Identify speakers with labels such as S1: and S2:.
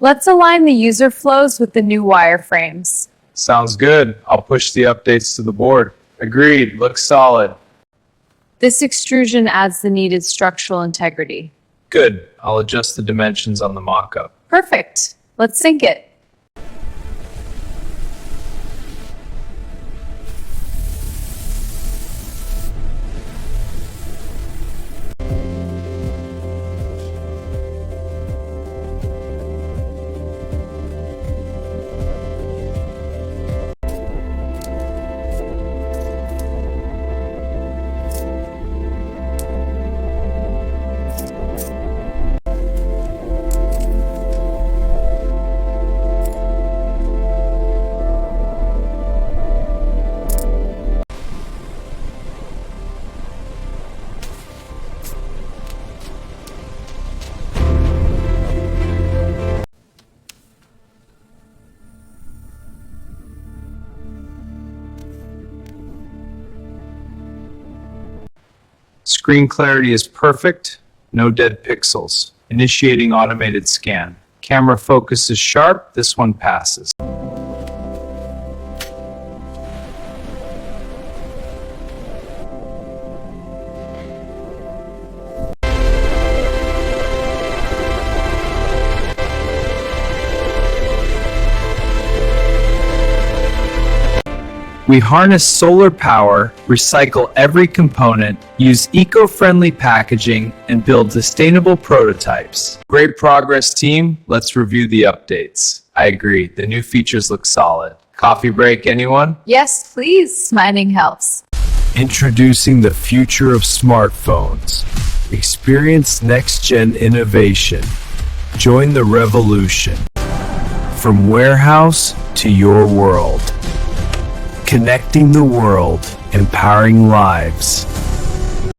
S1: Let's align the user flows with the new wireframes.
S2: Sounds good. I'll push the updates to the board. Agreed. Looks solid.
S1: This extrusion adds the needed structural integrity.
S2: Good. I'll adjust the dimensions on the mock-up.
S1: Perfect. Let's sync it.
S2: Screen clarity is perfect. No dead pixels. Initiating automated scan. Camera focus is sharp. This one passes. We harness solar power, recycle every component, use eco-friendly packaging, and build sustainable prototypes. Great progress, team. Let's review the updates. I agree. The new features look solid. Coffee break, anyone?
S1: Yes, please. Smiling helps.
S3: Introducing the future of smartphones. Experience next-gen innovation. Join the revolution. From warehouse to your world. Connecting the world, empowering lives.